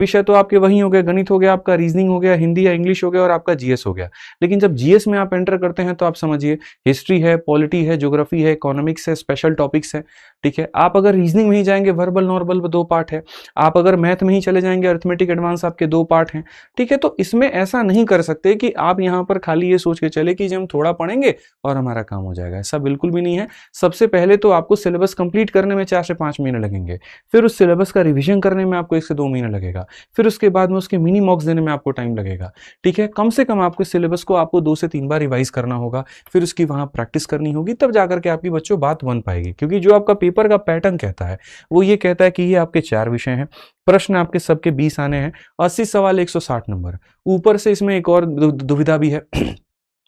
विषय तो आपके वही हो गए, गणित हो गया, आपका रीजनिंग हो गया, हिंदी या इंग्लिश हो गया और आपका जीएस हो गया। लेकिन जब जीएस में आप एंटर करते हैं तो आप समझिए हिस्ट्री है, पॉलिटी है, ज्योग्राफी है, इकोनॉमिक्स है, स्पेशल टॉपिक्स है, ठीक है। आप अगर रीजनिंग में ही जाएंगे, वर्बल नॉर्मल 2 पार्ट है। आप अगर मैथ में ही चले जाएंगे, अरिथमेटिक एडवांस आपके 2 पार्ट हैं, ठीक है। तो इसमें ऐसा नहीं कर सकते कि आप यहाँ पर खाली ये सोच के चले कि हम थोड़ा पढ़ेंगे और हमारा काम हो जाएगा, ऐसा बिल्कुल भी नहीं है। सबसे पहले तो आपको सिलेबस कंप्लीट करने में 4 से 5 महीने लगेंगे, फिर उस सिलेबस का रिविजन करने में आपको 1 से 2 महीने लगेगा, फिर उसके बाद में उसके मिनी मॉक्स देने में आपको टाइम लगेगा, ठीक है। कम से कम आपके सिलेबस को आपको 2 से 3 बार रिवाइज करना होगा, फिर उसकी वहां प्रैक्टिस करनी होगी, तब जाकर के आपकी बच्चों बात बन पाएगी। क्योंकि जो आपका पेपर का पैटर्न कहता है वो ये कहता है कि ये आपके 4 विषय हैं, प्रश्न आपके सबके 20 आने हैं, 80 सवाल 160 नंबर। ऊपर से इसमें एक और दुविधा भी है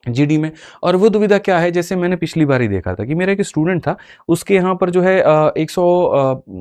जीडी में, और वो दुविधा क्या है, जैसे मैंने पिछली बार ही देखा था कि मेरा एक स्टूडेंट था, उसके यहाँ पर जो है 100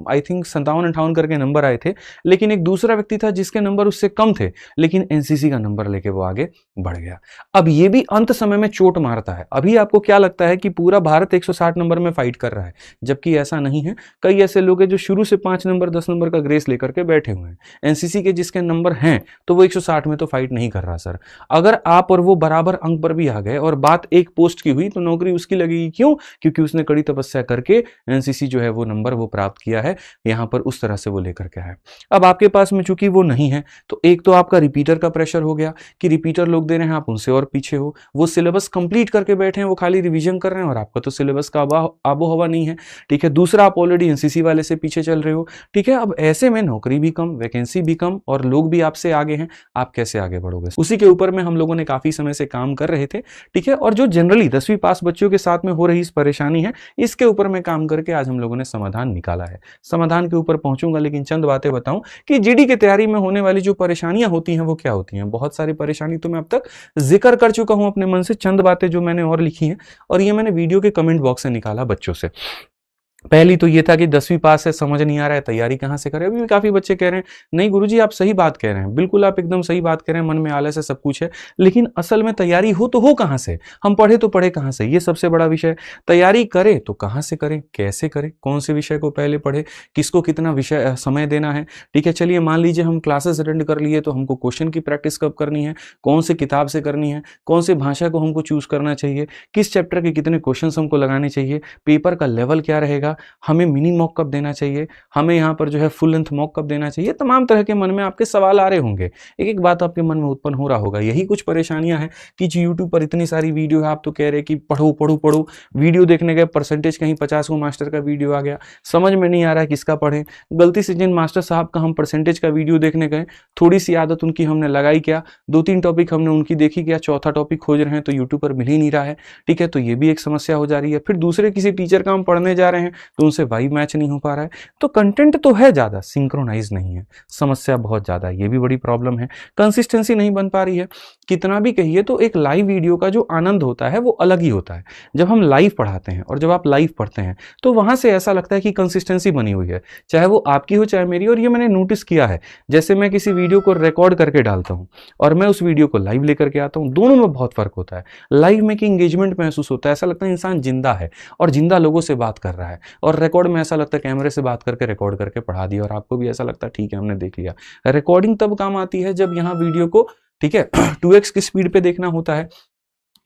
आई थिंक 57-58 करके नंबर आए थे, लेकिन एक दूसरा व्यक्ति था जिसके नंबर उससे कम थे, लेकिन एनसीसी का नंबर लेके वो आगे बढ़ गया। अब ये भी अंत समय में चोट मारता है। अभी आपको क्या लगता है कि पूरा भारत 160 नंबर में फाइट कर रहा है, जबकि ऐसा नहीं है। कई ऐसे लोग हैं जो शुरू से 5 नंबर 10 नंबर का ग्रेस लेकर के बैठे हुए हैं। एनसीसी के जिसके नंबर हैं तो वो 160 में तो फाइट नहीं कर रहा सर। अगर आप और वो बराबर अंक पर भी आ गए और बात एक पोस्ट की हुई तो नौकरी उसकी लगेगी। क्यों? क्योंकि उसने कड़ी तपस्या करके एनसीसी जो है वो नंबर वो प्राप्त किया है, यहां पर उस तरह से वो लेकर के आया। अब आपके पास में चूंकि वो नहीं है तो एक तो आपका रिपीटर का प्रेशर हो गया कि रिपीटर लोग दे रहे हैं, आप उनसे और पीछे हो। वो सिलेबस कंप्लीट करके बैठे हैं, वो खाली रिवीजन कर रहे हैं और आपका तो सिलेबस का आबो हवा नहीं है, ठीक है। दूसरा, आप ऑलरेडी एनसीसी वाले से पीछे चल रहे हो, ठीक है। अब ऐसे में नौकरी भी कम, वैकेंसी भी कम और लोग भी आपसे आगे हैं, आप कैसे आगे बढ़ोगे? उसी के ऊपर में हम लोगों ने काफी समय से काम कर रहे थे, ठीक है। और जो जनरली 10वीं पास बच्चों के साथ में हो रही इस परेशानी है, इसके ऊपर में काम करके आज हम लोगों ने समाधान निकाला है। समाधान के ऊपर पहुंचूंगा, लेकिन चंद बातें बताऊं कि जीडी की तैयारी में होने वाली जो परेशानियां होती हैं वो क्या होती हैं। बहुत सारी परेशानी तो मैं अब तक जिक्र कर चुका हूं अपने मन से, चंद बातें जो मैंने और लिखी हैं और ये मैंने वीडियो के कमेंट बॉक्स से निकाला बच्चों से। पहली तो ये था कि 10वीं पास है, समझ नहीं आ रहा है, तैयारी कहाँ से करें। अभी भी काफी बच्चे कह रहे हैं नहीं गुरुजी आप सही बात कह रहे हैं, बिल्कुल आप एकदम सही बात कह रहे हैं, मन में आलस है, सब कुछ है, लेकिन असल में तैयारी हो तो हो कहाँ से, हम पढ़े तो पढ़े कहाँ से, ये सबसे बड़ा विषय। तैयारी करें तो कहाँ से करें, कैसे करें, कौन से विषय को पहले पढ़े, किसको कितना विषय समय देना है, ठीक है। चलिए मान लीजिए हम क्लासेस अटेंड कर लिए तो हमको क्वेश्चन की प्रैक्टिस कब करनी है, कौन से किताब से करनी है, कौन से भाषा को हमको चूज करना चाहिए, किस चैप्टर के कितने क्वेश्चन हमको लगाने चाहिए, पेपर का लेवल क्या रहेगा, हमें मिनी मॉक कब देना चाहिए, हमें यहाँ पर जो है फुल लेंथ मॉक कब देना चाहिए। तमाम तरह के मन में आपके सवाल आ रहे होंगे, एक एक बात आपके मन में उत्पन्न हो रहा होगा। यही कुछ परेशानियां हैं कि यूट्यूब पर इतनी सारी वीडियो है, आप तो कह रहे कि पढ़ो पढ़ो पढ़ो, वीडियो देखने गए परसेंटेज कहीं 50 को मास्टर का वीडियो आ गया, समझ में नहीं आ रहा है किसका पढ़े। गलती से जिन मास्टर साहब का हम परसेंटेज का वीडियो देखने गए, थोड़ी सी आदत उनकी हमने लगाई क्या, 2-3 टॉपिक हमने उनकी देखी क्या, चौथा टॉपिक खोज रहे हैं तो यूट्यूब पर मिल ही नहीं रहा है, ठीक है। तो ये भी एक समस्या हो जा रही है। फिर दूसरे किसी टीचर का हम पढ़ने जा रहे हैं तो उनसे वाइब मैच नहीं हो पा रहा है। तो कंटेंट तो है ज्यादा, सिंक्रोनाइज नहीं है, समस्या बहुत ज्यादा है, ये भी बड़ी प्रॉब्लम है। कंसिस्टेंसी नहीं बन पा रही है। कितना भी कहिए तो एक लाइव वीडियो का जो आनंद होता है वो अलग ही होता है। जब हम लाइव पढ़ाते हैं और जब आप लाइव पढ़ते हैं तो वहां से ऐसा लगता है कि कंसिस्टेंसी बनी हुई है, चाहे वो आपकी हो चाहे मेरी। और ये मैंने नोटिस किया है, जैसे मैं किसी वीडियो को रिकॉर्ड करके डालता हूं और मैं उस वीडियो को लाइव लेकर के आता हूं, दोनों में बहुत फर्क होता है। लाइव में कि इंगेजमेंट महसूस होता है, ऐसा लगता है इंसान जिंदा है और जिंदा लोगों से बात कर रहा है, और रिकॉर्ड में ऐसा लगता है कैमरे से बात करके रिकॉर्ड करके पढ़ा दिया और आपको भी ऐसा लगता है ठीक है हमने देख लिया। रिकॉर्डिंग तब काम आती है जब यहाँ वीडियो को, ठीक है, 2x की स्पीड पे देखना होता है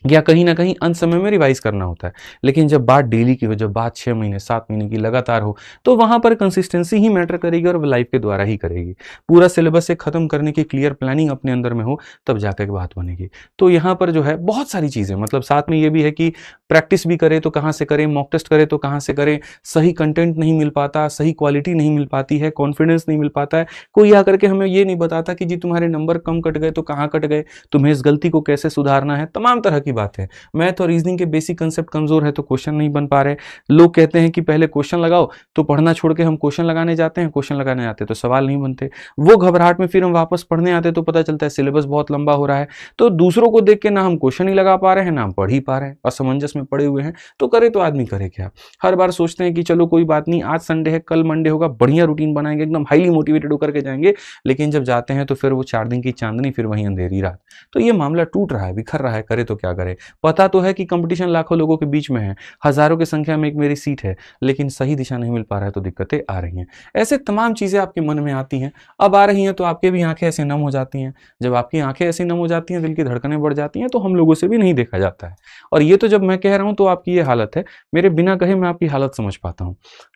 या कहीं ना कहीं अंत समय में रिवाइज करना होता है। लेकिन जब बात डेली की हो, जब बात 6 महीने 7 महीने की लगातार हो, तो वहां पर कंसिस्टेंसी ही मैटर करेगी और लाइफ के द्वारा ही करेगी। पूरा सिलेबस से खत्म करने की क्लियर प्लानिंग अपने अंदर में हो तब जाकर बात बनेगी। तो यहाँ पर जो है बहुत सारी चीजें, मतलब साथ में ये भी है कि प्रैक्टिस भी करे तो कहाँ से करें, मॉक टेस्ट करे तो कहाँ से करें, सही कंटेंट नहीं मिल पाता, सही क्वालिटी नहीं मिल पाती है, कॉन्फिडेंस नहीं मिल पाता है। कोई आकर के हमें ये नहीं बताता कि जी तुम्हारे नंबर कम कट गए तो कहाँ कट गए, तुम्हें इस गलती को कैसे सुधारना है, तमाम तरह की बात है। मैथ और रीजनिंग के बेसिक कंसेप्ट कमजोर है तो क्वेश्चन नहीं बन पा रहे। लोग कहते हैं कि पहले क्वेश्चन लगाओ, तो पढ़ना छोड़ के हम क्वेश्चन लगाने जाते हैं, क्वेश्चन लगाने आते तो सवाल नहीं बनते। वो घबराहट में फिर हम वापस पढ़ने आते तो पता चलता है सिलेबस बहुत लंबा हो रहा है। तो दूसरों को देख के ना हम क्वेश्चन ही लगा पा रहे हैं ना हम पढ़ ही पा रहे हैं, असमंजस में पड़े हुए हैं। तो करे तो आदमी करे क्या। हर बार सोचते हैं कि चलो कोई बात नहीं, आज संडे है कल मंडे होगा, बढ़िया रूटीन बनाएंगे, एकदम हाईली मोटिवेटेड होकर के जाएंगे। लेकिन जब जाते हैं तो फिर वो 4 दिन की चांदनी, फिर वही अंधेरी रात। तो ये मामला टूट रहा है, बिखर रहा है, करे तो क्या करें। पता तो है कि कंपटीशन लाखों लोगों के बीच में है, हजारों की संख्या में एक मेरी सीट है, लेकिन सही दिशा नहीं मिल पा रहा है तो दिक्कतें आ रही हैं। ऐसे तमाम चीज़ें आपके मन में आती हैं, अब आ रही हैं तो आपके भी आंखें ऐसे नम हो जाती हैं। जब आपकी आंखें ऐसी नम हो जाती हैं, दिल की धड़कनें बढ़ जाती हैं, तो हम लोगों से भी नहीं देखा जाता है। और ये तो जब मैं कह रहा हूं तो आपकी ये हालत है, मेरे बिना कहे मैं आपकी हालत समझ पाता हूं।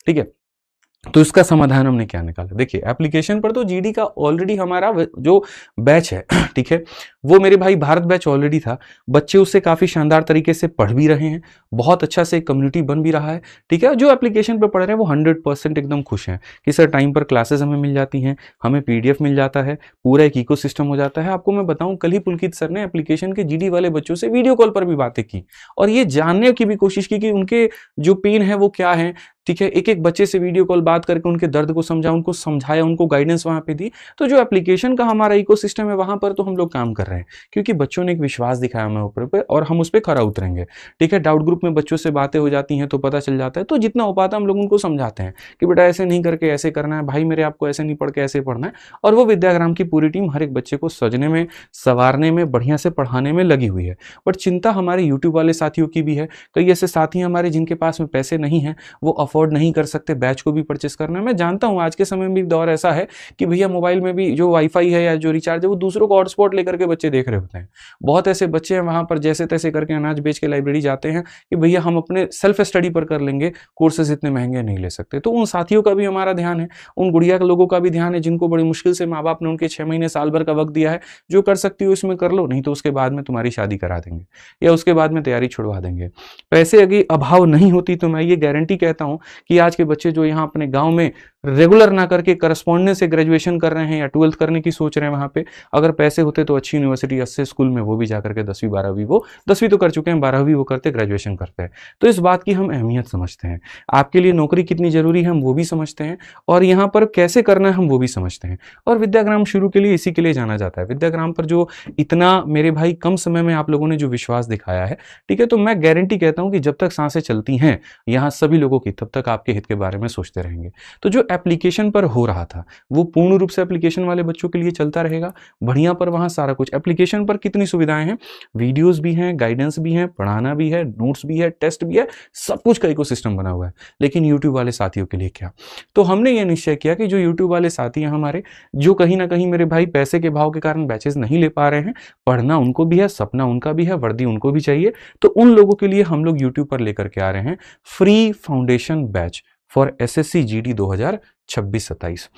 ठीक है, तो इसका समाधान हमने क्या निकाला? देखिए, एप्लीकेशन पर तो जीडी का ऑलरेडी हमारा जो बैच है ठीक है, वो मेरे भाई भारत बैच ऑलरेडी था। बच्चे उससे काफ़ी शानदार तरीके से पढ़ भी रहे हैं, बहुत अच्छा से कम्युनिटी बन भी रहा है। ठीक है, जो एप्लीकेशन पर पढ़ रहे हैं वो 100% एकदम खुश हैं कि सर टाइम पर क्लासेस हमें मिल जाती हैं, हमें पीडीएफ मिल जाता है, पूरा एक इकोसिस्टम हो जाता है। आपको मैं बताऊं, कल ही पुलकित सर ने एप्लीकेशन के जीडी वाले बच्चों से वीडियो कॉल पर भी बातें की और ये जानने की भी कोशिश की कि उनके जो पेन है वो क्या है। ठीक है, एक एक बच्चे से वीडियो कॉल बात करके उनके दर्द को समझा, उनको समझाया, उनको गाइडेंस वहां पे दी। तो जो एप्लीकेशन का हमारा इकोसिस्टम है वहां पर तो हम लोग काम कर रहे हैं, क्योंकि बच्चों ने एक विश्वास दिखाया हमें ऊपर पे और हम उस पर खरा उतरेंगे। ठीक है, डाउट ग्रुप में बच्चों से बातें हो जाती हैं तो पता चल जाता है, तो जितना हो पाता है हम लोग उनको समझाते हैं कि बेटा ऐसे नहीं करके ऐसे करना है, भाई मेरे आपको ऐसे नहीं पढ़ के ऐसे पढ़ना है। और वो विद्याग्राम की पूरी टीम हर एक बच्चे को सजने में, संवारने में, बढ़िया से पढ़ाने में लगी हुई है। बट चिंता हमारे यूट्यूब वाले साथियों की भी है। कई ऐसे साथी हमारे जिनके पास में पैसे नहीं है, वो अफोर्ड नहीं कर सकते बैच को भी परचेस करना है। मैं जानता हूं आज के समय में भी दौर ऐसा है कि भैया मोबाइल में भी जो वाईफाई है या जो रिचार्ज है वो दूसरों को हॉटस्पॉट लेकर के बच्चे देख रहे होते हैं। बहुत ऐसे बच्चे हैं वहां पर जैसे तैसे करके अनाज बेच के लाइब्रेरी जाते हैं कि भैया हम अपने सेल्फ स्टडी पर कर लेंगे, कोर्सेज इतने महंगे नहीं ले सकते। तो उन साथियों का भी हमारा ध्यान है, उन गुड़िया के लोगों का भी ध्यान है जिनको बड़ी मुश्किल से माँ बाप ने उनके 6 महीने साल भर का वक्त दिया है। जो कर सकती हो इसमें कर लो, नहीं तो उसके बाद में तुम्हारी शादी करा देंगे या उसके बाद में तैयारी छुड़वा देंगे। पैसे अगर अभाव नहीं होती तो मैं ये गारंटी कहता हूं कि आज के बच्चे जो यहाँ अपने गांव में रेगुलर ना करके करस्पॉन्डेंस से ग्रेजुएशन कर रहे हैं या 12th करने की सोच रहे हैं, वहां पे अगर पैसे होते तो अच्छी यूनिवर्सिटी, अच्छे स्कूल में वो भी जाकर के 10वीं 12वीं, वो 10वीं तो कर चुके हैं, 12वीं वो करते, ग्रेजुएशन करते हैं। तो इस बात की हम अहमियत समझते हैं। आपके लिए नौकरी कितनी जरूरी है हम वो भी समझते हैं, और यहाँ पर कैसे करना है हम वो भी समझते हैं। और विद्याग्राम शुरू के लिए इसी के लिए जाना जाता है। विद्याग्राम पर जो इतना मेरे भाई कम समय में आप लोगों ने जो विश्वास दिखाया है, ठीक है, तो मैं गारंटी कहता हूं कि जब तक सांसें चलती हैं यहाँ सभी लोगों की, तब तक आपके हित के बारे में सोचते रहेंगे। तो जो एप्लीकेशन पर हो रहा था वो पूर्ण रूप से एप्लीकेशन वाले बच्चों के लिए चलता रहेगा बढ़िया। पर वहां सारा कुछ एप्लीकेशन पर कितनी सुविधाएं हैं, वीडियोस भी हैं, गाइडेंस भी है, पढ़ाना भी है, नोट्स भी है, टेस्ट भी है, सब कुछ का इकोसिस्टम बना हुआ है। लेकिन यूट्यूब वाले साथियों के लिए क्या? तो हमने ये निश्चय किया कि जो यूट्यूब वाले साथी हैं हमारे, जो कहीं ना कहीं मेरे भाई पैसे के भाव के कारण बैचेस नहीं ले पा रहे हैं, पढ़ना उनको भी है, सपना उनका भी है, वर्दी उनको भी चाहिए, तो उन लोगों के लिए हम लोग यूट्यूब पर लेकर के आ रहे हैं free foundation batch for SSC GD 2026-27।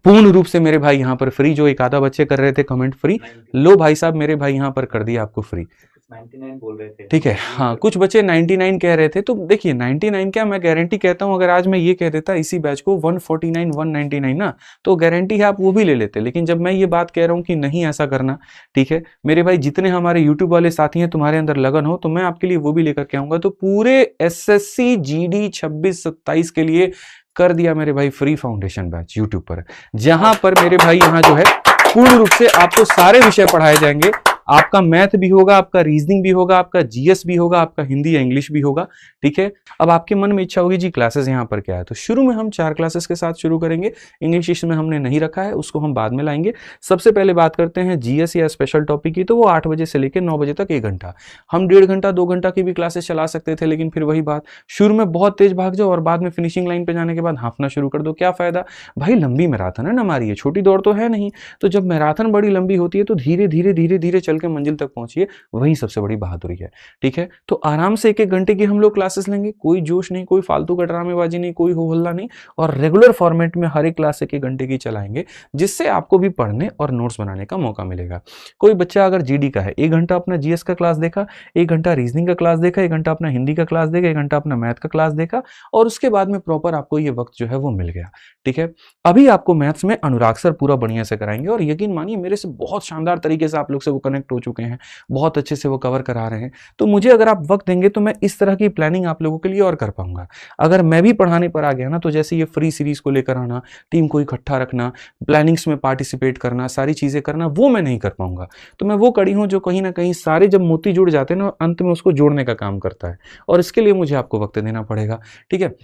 पूर्ण रूप से मेरे भाई यहाँ पर फ्री। जो एक आधा बच्चे कर रहे थे कमेंट फ्री, लो भाई साहब मेरे भाई यहाँ पर कर दिया आपको फ्री। 99 बोल रहे थे, ठीक है, हाँ कुछ बच्चे 99 कह रहे थे। तो देखिए 99 क्या, मैं गारंटी कहता हूँ अगर आज मैं ये कह देता इसी बैच को 149 199 ना, तो गारंटी है आप वो भी ले लेते। लेकिन जब मैं ये बात कह रहा हूँ कि नहीं ऐसा करना, ठीक है मेरे भाई, जितने हमारे यूट्यूब वाले साथी हैं तुम्हारे अंदर लगन हो तो मैं आपके लिए वो भी लेकर के आऊंगा। तो पूरे एसएससी जीडी 26-27 के लिए कर दिया मेरे भाई फ्री फाउंडेशन बैच यूट्यूब पर, जहां पर मेरे भाई यहाँ जो है पूर्ण रूप से आपको सारे विषय पढ़ाए जाएंगे। आपका मैथ भी होगा, आपका रीजनिंग भी होगा, आपका जीएस भी होगा, आपका हिंदी या इंग्लिश भी होगा। ठीक है, अब आपके मन में इच्छा होगी जी क्लासेस यहाँ पर क्या है, तो शुरू में हम 4 क्लासेस के साथ शुरू करेंगे। इंग्लिश इसमें हमने नहीं रखा है, उसको हम बाद में लाएंगे। सबसे पहले बात करते हैं जीएस या स्पेशल टॉपिक की, तो वो 8 बजे से लेकर 9 बजे तक 1 घंटा। हम 1.5 घंटा 2 घंटा की भी क्लासेस चला सकते थे, लेकिन फिर वही बात, शुरू में बहुत तेज भाग जाओ और बाद में फिनिशिंग लाइन पे जाने के बाद हाँफना शुरू कर दो, क्या फायदा भाई? लंबी मैराथन है ना हमारी, ये छोटी दौड़ तो है नहीं। तो जब मैराथन बड़ी लंबी होती है तो धीरे धीरे धीरे धीरे चल के मंजिल तक पहुंची, वही सबसे बड़ी बहादुरी है। ठीक है, तो आराम से 1-1 घंटे की हम लोग क्लासेस लेंगे, कोई जोश नहीं, कोई फालतू का ड्रामेबाजी नहीं, कोई हो हल्ला नहीं, और रेगुलर फॉर्मेट में हर एक क्लास 1-1 घंटे की चलाएंगे, जिससे आपको भी पढ़ने और नोट्स बनाने का मौका मिलेगा। कोई बच्चा अगर जीडी का है, 1 घंटा अपना जीएस का क्लास देखा, 1 घंटा रीजनिंग का क्लास देखा, 1 घंटा अपना हिंदी का क्लास देखा, 1 घंटा अपना मैथ का क्लास देखा, और उसके बाद में प्रॉपर आपको ये वक्त जो है वो मिल गया। ठीक है, अभी आपको मैथ्स में अनुराग सर पूरा बढ़िया से कराएंगे, और यकीन मानिए मेरे से बहुत शानदार तरीके से आप लोग से वो कनेक्ट हो चुके हैं, बहुत अच्छे से वो कवर करा रहे हैं। तो मुझे अगर आप वक्त देंगे तो मैं इस तरह की प्लानिंग आप लोगों के लिए और कर पाऊंगा। अगर मैं भी पढ़ाने पर आ गया ना, तो जैसे ये फ्री सीरीज को लेकर आना, टीम को इकट्ठा रखना, प्लानिंग्स में पार्टिसिपेट करना, सारी चीजें करना, वो मैं नहीं कर पाऊंगा। तो मैं वो कड़ी हूं जो कहीं ना कहीं सारे जब मोती जुड़ जाते हैं ना, अंत में उसको जोड़ने का काम करता है, और इसके लिए मुझे आपको वक्त देना पड़ेगा। ठीक है,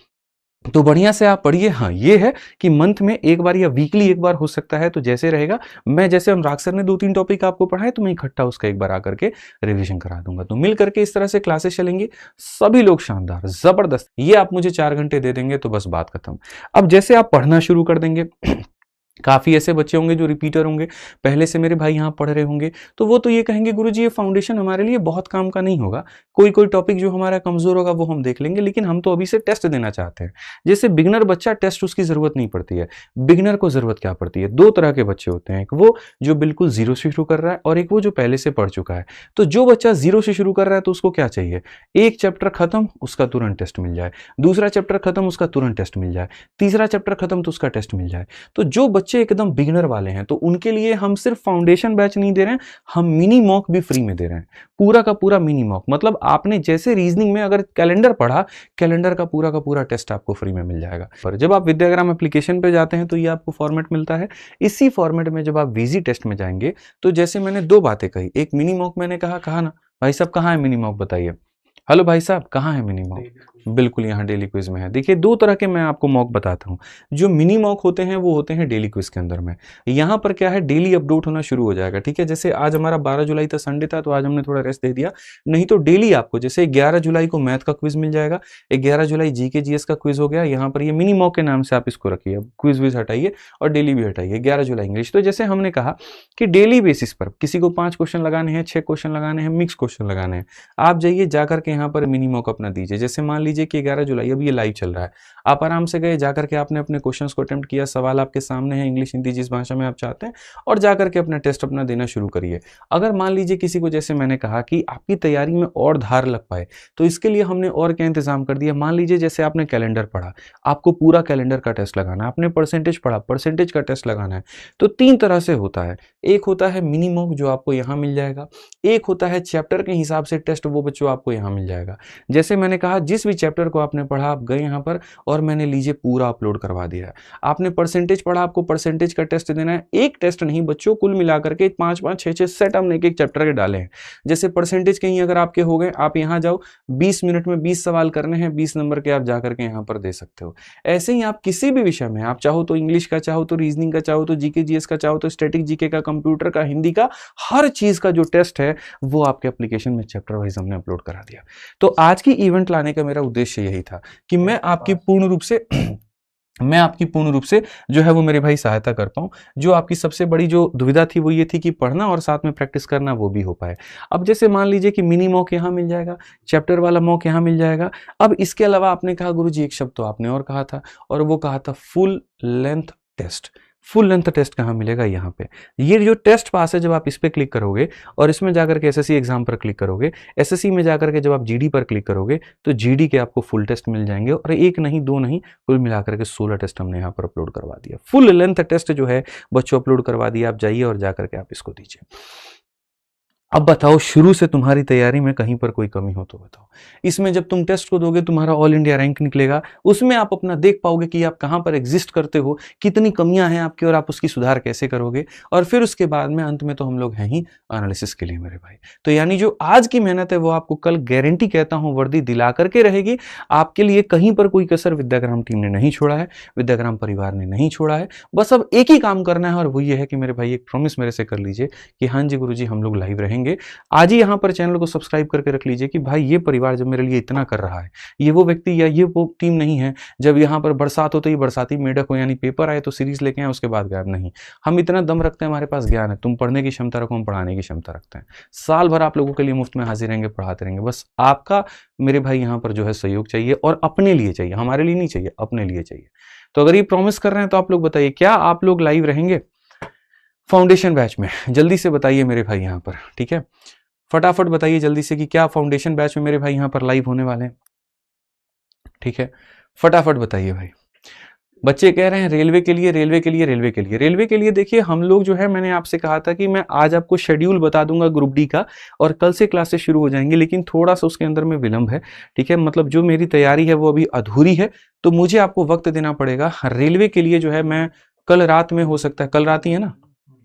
तो बढ़िया से आप पढ़िए। हाँ, ये है कि मंथ में एक बार या वीकली एक बार हो सकता है, तो जैसे रहेगा, मैं जैसे अनुराग सर ने 2-3 टॉपिक आपको पढ़ाए तो मैं इकट्ठा उसका एक बार आकर के रिवीजन करा दूंगा। तो मिल करके इस तरह से क्लासेस चलेंगी, सभी लोग शानदार जबरदस्त। ये आप मुझे 4 घंटे दे देंगे तो बस बात खत्म। अब जैसे आप पढ़ना शुरू कर देंगे काफ़ी ऐसे बच्चे होंगे जो रिपीटर होंगे, पहले से मेरे भाई यहाँ पढ़ रहे होंगे, तो वो तो ये कहेंगे गुरुजी ये फाउंडेशन हमारे लिए बहुत काम का नहीं होगा, कोई कोई टॉपिक जो हमारा कमज़ोर होगा वो हम देख लेंगे, लेकिन हम तो अभी से टेस्ट देना चाहते हैं। जैसे बिगिनर बच्चा, टेस्ट उसकी ज़रूरत नहीं पड़ती है। बिगिनर को ज़रूरत क्या पड़ती है? 2 तरह के बच्चे होते हैं, एक वो जो बिल्कुल ज़ीरो से शुरू कर रहा है और एक वो जो पहले से पढ़ चुका है। तो जो बच्चा ज़ीरो से शुरू कर रहा है तो उसको क्या चाहिए? एक चैप्टर खत्म, उसका तुरंत टेस्ट मिल जाए, दूसरा चैप्टर खत्म, उसका तुरंत टेस्ट मिल जाए, तीसरा चैप्टर खत्म तो उसका टेस्ट मिल जाए। तो जो बच्चे एकदम बिगिनर वाले हैं तो उनके लिए हम सिर्फ फाउंडेशन बैच नहीं दे रहे हैं, हम मिनी मॉक भी फ्री में दे रहे हैं, पूरा का पूरा मिनी मॉक। मतलब आपने जैसे रीजनिंग में अगर कैलेंडर पढ़ा, कैलेंडर का पूरा टेस्ट आपको फ्री में मिल जाएगा। पर जब आप विद्याग्राम एप्लीकेशन पे जाते हैं तो ये आपको फॉर्मेट मिलता है। इसी फॉर्मेट में जब आप वीजी टेस्ट में जाएंगे तो जैसे मैंने 2 बातें कही, एक मिनी मॉक मैंने कहा ना भाई साहब, कहाँ है मिनी मॉक बताइए। हेलो भाई साहब, कहाँ है मिनी मॉक? बिल्कुल यहाँ डेली क्विज में है। देखिए 2 तरह के मैं आपको मॉक बताता हूँ। जो मिनी मॉक होते हैं वो होते हैं डेली क्विज के अंदर में। यहाँ पर क्या है, डेली अपडेट होना शुरू हो जाएगा, ठीक है। जैसे आज हमारा 12 जुलाई था, संडे था, तो आज हमने थोड़ा रेस्ट दे दिया, नहीं तो डेली आपको जैसे 11 जुलाई को मैथ का क्विज मिल जाएगा, 11 जुलाई जीके जीएस का क्विज हो गया। यहाँ पर ये मिनी मॉक के नाम से आप इसको रखिए, क्विज विज हटाइए और डेली भी हटाइए। 11 जुलाई इंग्लिश। तो जैसे हमने कहा कि डेली बेसिस पर किसी को 5 क्वेश्चन लगाने हैं, 6 क्वेश्चन लगाने हैं, मिक्स क्वेश्चन लगाने हैं, आप जाइए जाकर के यहाँ पर मिनी मॉक अपना दीजिए। जैसे मान लीजिए कि 11 जुलाई अब ये लाइव चल रहा है, आप आराम से गए, जाकर के आपने अपने क्वेश्चंस को अटेम्प्ट किया, सवाल आपके सामने है, इंग्लिश हिंदी जिस भाषा में आप चाहते हैं, और जाकर के अपना टेस्ट अपना देना शुरू करिए। अगर मान लीजिए किसी को, जैसे मैंने कहा कि आपकी तैयारी में और धार लग पाए, तो इसके लिए हमने और क्या इंतजाम कर दिया। मान लीजिए जैसे आपने कैलेंडर पढ़ा, आपको पूरा कैलेंडर का टेस्ट लगाना है, आपने परसेंटेज पढ़ा, परसेंटेज का टेस्ट लगाना है, तो 3 तरह से होता है। एक होता है मिनी मॉक जो आपको यहाँ मिल जाएगा, एक होता है चैप्टर के हिसाब से टेस्ट, वो बच्चों आपको यहाँ मिल जाएगा। जैसे मैंने कहा जिस भी चैप्टर को आपने पढ़ा, आप गए यहाँ पर और मैंने लीजिए पूरा अपलोड करवा दिया है। आपने परसेंटेज पढ़ा, आपको परसेंटेज का टेस्ट देना है, एक टेस्ट नहीं बच्चों, कुल मिलाकर के 5-5 6-6 सेट हमने एक चैप्टर के डाले हैं। जैसे परसेंटेज कहीं अगर आपके हो गए, आप यहाँ जाओ, 20 मिनट में 20 सवाल करने हैं, 20 नंबर के आप जाकर के यहाँ पर दे सकते हो। ऐसे ही आप किसी भी विषय में, आप चाहो तो इंग्लिश का, चाहो तो रीजनिंग का, चाहो तो जीके जीएस का, चाहो तो स्टैटिक जीके का, कंप्यूटर का, हिंदी का, हर चीज का जो टेस्ट है वो आपके एप्लीकेशन में चैप्टर वाइज हमने अपलोड करा दिया। तो आज की इवेंट लाने का मेरा उद्देश्य यही था कि मैं आपकी पूर्ण रूप से जो है वो मेरे भाई सहायता कर पाऊं। जो आपकी सबसे बड़ी जो दुविधा थी वो ये थी कि पढ़ना और साथ में प्रैक्टिस करना, वो भी हो पाए। अब जैसे मान लीजिए कि मिनी मॉक यहाँ मिल जाएगा, चैप्टर वाला मॉक यहाँ मिल जाएगा। अब इसके अलावा आपने कहा गुरुजी एक शब्द तो आपने और कहा था, और वो कहा था full length test. Full length test कहाँ मिलेगा? यहाँ पे। ये जो टेस्ट पास है, जब आप इस पे क्लिक करोगे और इसमें जाकर के एसएससी एग्जाम पर क्लिक करोगे, एसएससी में जाकर के जब आप जीडी पर क्लिक करोगे तो जीडी के आपको फुल टेस्ट मिल जाएंगे, और एक नहीं, 2 नहीं, कुल मिलाकर के 16 टेस्ट हमने यहाँ पर अपलोड करवा दिया। फुल लेंथ टेस्ट जो है बच्चों अपलोड करवा दिया। आप जाइए और जाकर के आप इसको दीजिए। अब बताओ, शुरू से तुम्हारी तैयारी में कहीं पर कोई कमी हो तो बताओ। इसमें जब तुम टेस्ट को दोगे, तुम्हारा ऑल इंडिया रैंक निकलेगा, उसमें आप अपना देख पाओगे कि आप कहां पर एग्जिस्ट करते हो, कितनी कमियां हैं आपकी, और आप उसकी सुधार कैसे करोगे। और फिर उसके बाद में अंत में तो हम लोग हैं ही एनालिसिस के लिए मेरे भाई। तो यानी जो आज की मेहनत है वो आपको कल गारंटी कहता हूं वर्दी दिला करके रहेगी। आपके लिए कहीं पर कोई कसर विद्याग्राम टीम ने नहीं छोड़ा है, विद्याग्राम परिवार ने नहीं छोड़ा है। बस अब एक ही काम करना है, और वो ये है कि मेरे भाई एक प्रॉमिस मेरे से कर लीजिए कि हाँ जी गुरुजी, हम लोग लाइव रहेंगे। आज ही यहाँ पर चैनल को सब्सक्राइब करके रख लीजिए कि भाई ये परिवार जब मेरे लिए इतना कर रहा है, ये वो व्यक्ति या ये वो टीम नहीं है जब यहाँ पर बरसात हो तो ये बरसाती मेढक हो, यानी पेपर आए तो सीरीज लेके आए उसके बाद गायब। नहीं, हम इतना दम रखते हैं, हमारे पास ज्ञान है। तुम पढ़ने की क्षमता रखो, हम पढ़ाने की क्षमता रखते हैं। साल भर आप लोगों के लिए मुफ्त में हाजिर रहेंगे, पढ़ाते रहेंगे। बस आपका मेरे भाई यहाँ पर जो है सहयोग चाहिए, और अपने लिए चाहिए, हमारे लिए नहीं चाहिए, अपने लिए चाहिए। तो अगर ये प्रॉमिस कर रहे हैं तो आप लोग बताइए, क्या आप लोग लाइव रहेंगे फाउंडेशन बैच में? जल्दी से बताइए मेरे भाई यहाँ पर, ठीक है। फटाफट बताइए जल्दी से कि क्या फाउंडेशन बैच में मेरे भाई यहाँ पर लाइव होने वाले हैं, ठीक है। फटाफट बताइए भाई। बच्चे कह रहे हैं रेलवे के लिए, रेलवे के लिए, रेलवे के लिए, रेलवे के लिए। देखिए हम लोग जो है, मैंने आपसे कहा था कि मैं आज आपको शेड्यूल बता दूंगा ग्रुप डी का, और कल से क्लासेस शुरू हो जाएंगी, लेकिन थोड़ा सा उसके अंदर में विलंब है, ठीक है। मतलब जो मेरी तैयारी है वो अभी अधूरी है, तो मुझे आपको वक्त देना पड़ेगा। रेलवे के लिए जो है मैं कल रात में, हो सकता है कल रात ही है ना,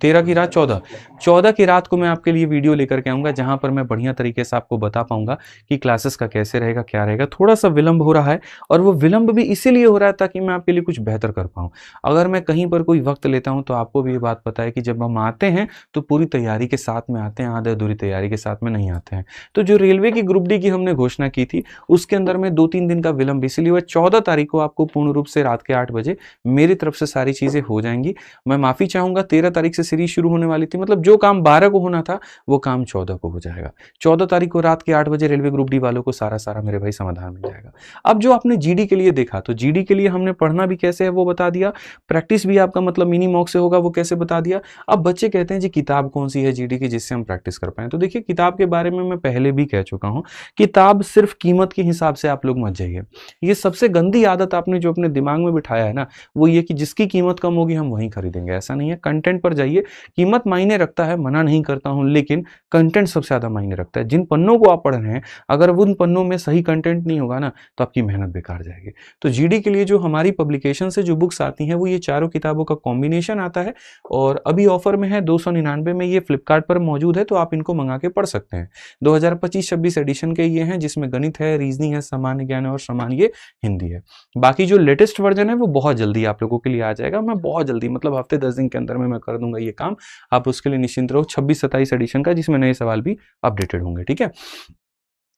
13 की रात 14 की रात को मैं आपके लिए वीडियो लेकर के आऊँगा, जहाँ पर मैं बढ़िया तरीके से आपको बता पाऊँगा कि क्लासेस का कैसे रहेगा, क्या रहेगा। थोड़ा सा विलंब हो रहा है, और वो विलंब भी इसीलिए हो रहा है ताकि मैं आपके लिए कुछ बेहतर कर पाऊँ। अगर मैं कहीं पर कोई वक्त लेता हूँ तो आपको भी ये बात पता है कि जब हम आते हैं तो पूरी तैयारी के साथ में आते हैं, आधा अधूरी तैयारी के साथ में नहीं आते हैं। तो जो रेलवे की ग्रुप डी की हमने घोषणा की थी, उसके अंदर में 2-3 दिन का विलंब इसीलिए हुआ। 14 तारीख को आपको पूर्ण रूप से रात के 8 बजे मेरी तरफ से सारी चीज़ें हो जाएँगी। मैं माफ़ी चाहूँगा, 13 तारीख से सीरीज़ शुरू होने वाली थी, मतलब जो काम 12 को होना था, वो काम 14 को हो जाएगा। 14 तारीख को रात के 8 बजे रेलवे ग्रुप डी वालों को सारा मेरे भाई समाधान मिल जाएगा। अब जो आपने जीडी के लिए देखा, तो जीडी के लिए हमने पढ़ना भी कैसे है वो बता दिया, प्रैक्टिस भी आपका मतलब मिनी मॉक से होगा वो कैसे बता दिया। अब बच्चे कहते हैं जी किताब कौन सी है जीडी की जिससे हम प्रैक्टिस कर पाएँ? तो देखिए, किताब के बारे में मैं पहले भी कह चुका हूँ, किताब सिर्फ कीमत के हिसाब से आप लोग मत जाइए। ये सबसे गंदी आदत आपने जो अपने दिमाग में बिठाया है ना, वो ये कि जिसकी कीमत कम होगी हम वहीं खरीदेंगे। ऐसा नहीं है, कंटेंट पर जाइए। कीमत मायने रखता है, मना नहीं करता हूँ, लेकिन कंटेंट सबसे ज़्यादा मायने रखता है। जिन पन्नों को आप पढ़ रहे हैं, अगर उन पन्नों में सही कंटेंट नहीं होगा ना, तो आपकी मेहनत बेकार जाएगी। तो जीडी के लिए जो हमारी पब्लिकेशन से जो बुक्स आती हैं, वो ये चारों किताबों का कॉम्बिनेशन आता है, और अभी ऑफर में है 299 में। ये फ्लिपकार्ट पर मौजूद है, तो आप इनको मंगा के पढ़ सकते हैं। 2025-26 एडिशन के ये हैं, जिसमें गणित है, रीजनिंग है, सामान्य ज्ञान है और सामान्य हिंदी है। बाकी जो लेटेस्ट वर्जन है वो बहुत जल्दी आप लोगों के लिए आ जाएगा। मैं बहुत जल्दी, मतलब हफ्ते 10 दिन के अंदर में मैं कर दूंगा ये काम। आप उसके लिए निश्चिंत रहो। 26-27 एडिशन का, जिसमें नए सवाल भी अपडेटेड होंगे। ठीक है,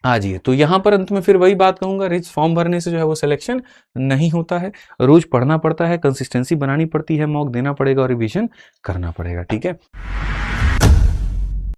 आ जाइए। तो यहाँ पर अंत में फिर वही बात कहूंगा, रिच फॉर्म भरने से जो है वो सिलेक्शन नहीं होता है। रोज पढ़ना पड़ता है, कंसिस्टेंसी बनानी पड़ती है, मॉक देना पड़ेगा और रिवीजन करना पड़ेगा। ठीक है।